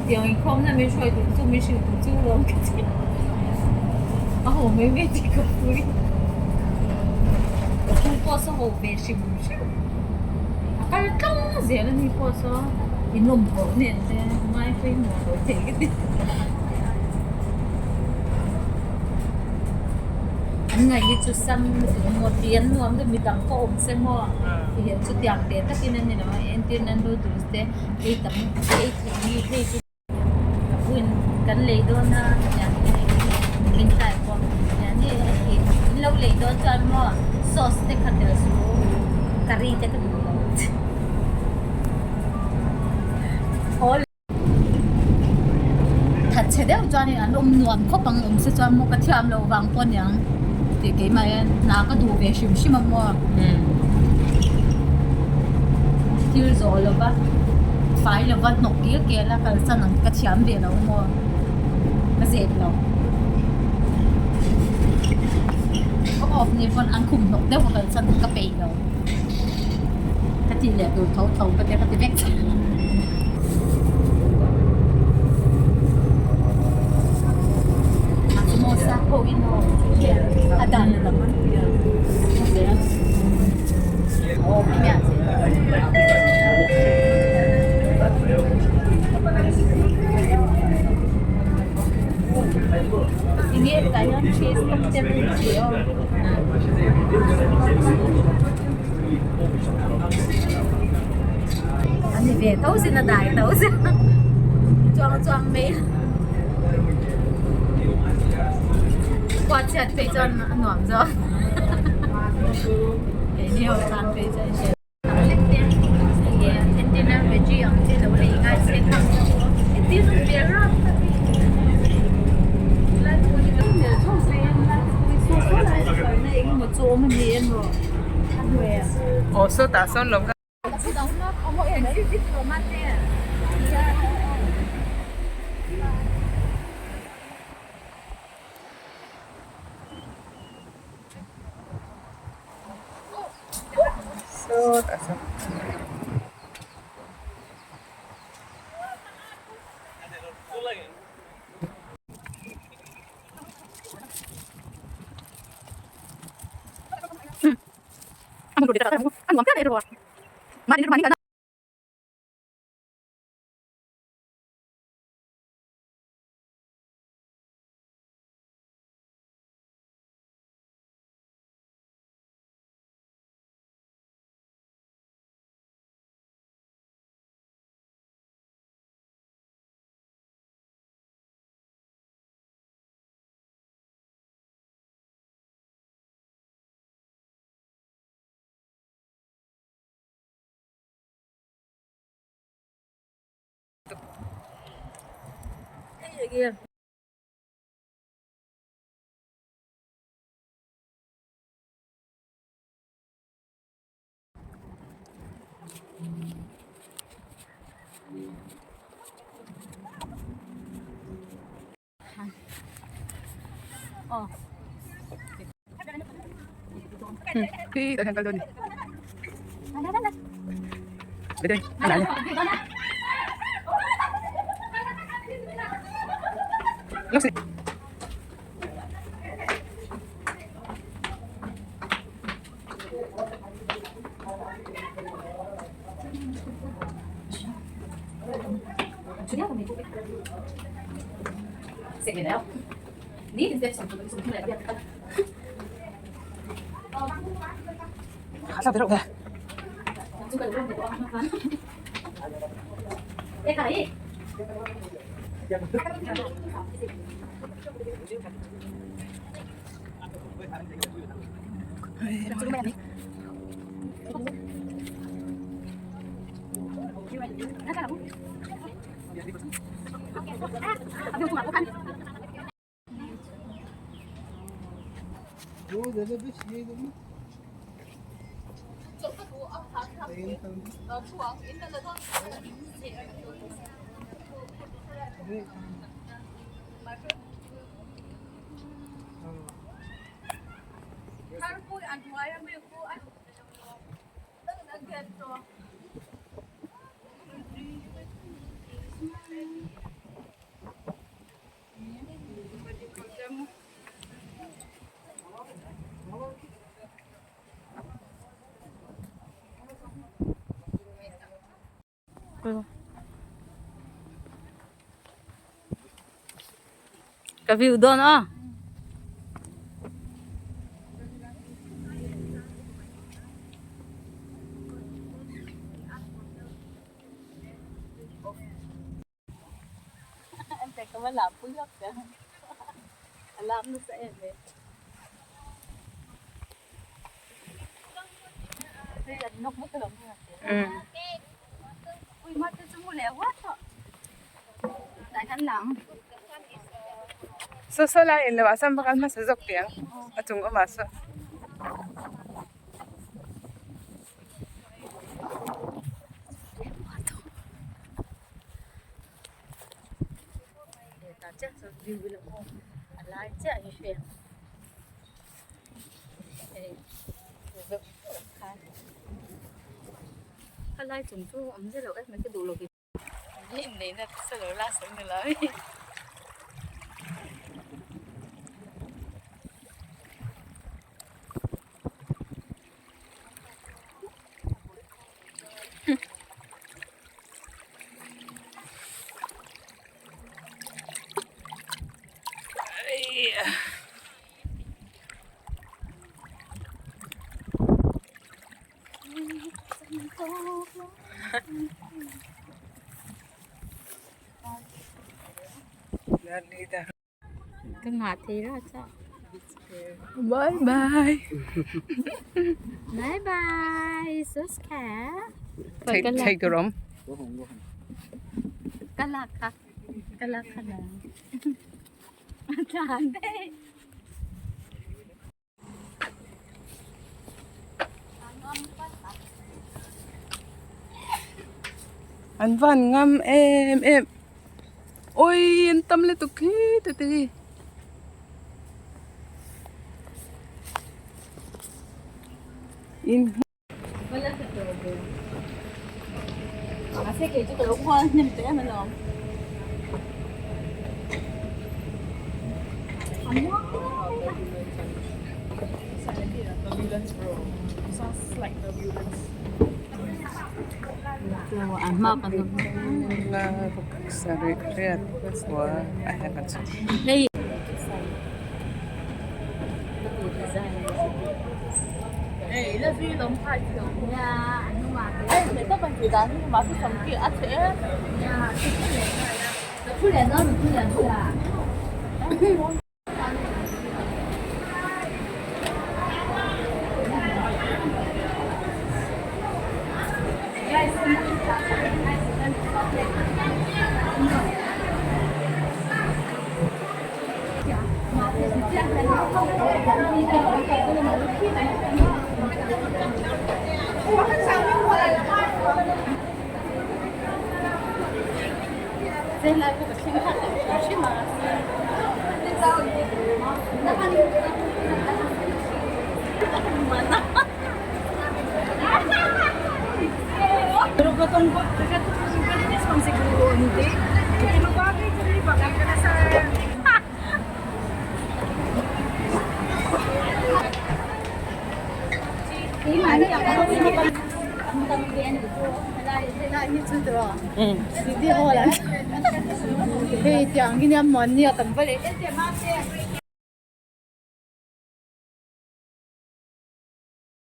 点一空那边出来读书没事读书了，然后我妹妹这个不会，我过时候没事没事，但是刚写了你过时，你弄不念的，买飞我都这个的。Ngày itu sam mo tian no am de midang ko om se mo ye chu tiang de ta kin ni no en tin nan do tu ste e tam e thi ni chu win kan le do na ya min tai ko ya ni e lo le do chan mo sauce te khat de su curry te ka du all thật chế đeo cho nên anh ôm nuông khóc bằng ôm sẽ cho một cái thiam lâu vàng con nhang thì cái mà nào có đủ về xìm xìm mà mua tiêu rồi là ba phải là vẫn nộp kia kia là cái sao nó cái thiam về đâu mua cái dệt đâu có hộp này vẫn ăn khủng nộp đeo một cái sao cái bể đâu cái gì là đồ thấu thấu cái vét Ko ino ada na naman oh kaya ini kaya cheese cocktail anh về tấu xin là đại tấu xin choang mấy qua chặt bây giờ ngon rồi cái nhiều ăn bây giờ sẽ lên tiền tiền tiền là về chuyện tiền là lấy ngay sẽ thằng tiền là tiền rồi là tôi đi đâu để không phải là tôi số lại rồi này một chỗ mình đi rồi ăn về ồ số tạ số lồng số đó nó không có gì đấy ít đồ mát thế số tạ số Ang dulu dia tak tahu. Ang mampu ada ruang. Mari ni kan. cái gì kia đi tới thằng luôn đi đây ăn lại nha lúc gì sẽ về đâu ní thì sẽ sống sống như này các bạn sao thế đâu kìa chúng cần luôn để con nó phán cái này Ka-view doon, oh. Teka, wala. Pulak ka. Alam na sa eme. Nok mo talaga natin. Uy, mati sa muli. Wata. Dahan lang. So lain lawasan bakal masasok yang atong umasa. Chắc rồi view là không lái chạy như thế này lái chúng tôi ấm rất là mấy cái đồ lục nhìn đấy là sao đó là sống người lấy Lalita. cái ngọt thì đó sao Bye bye. bye bye sus cả Take the room. cái lạc khắc là chán đấy Anh văn ngâm em. Ôi yên tâm lên tục khí từ từ. In wala sa tubo kasi kaya ito tulog ko ng pera mo lang turbulence bro. Sounds like turbulence. ama ka to Na sa recreate that's why I haven't seen. hey Eh, nó duy lắm phải kiểu. ya ano ma Eh, người ta bằng chỉ đắn nhưng mà cái phần kia ăn sẽ. ya thu liền đó thu liền thu à Pero katong business man siguro hindi. Hindi mabagay dili bagay ka na sa Ừ. Hindi ko wala. Eh, tiang gini amon niya tambal eh.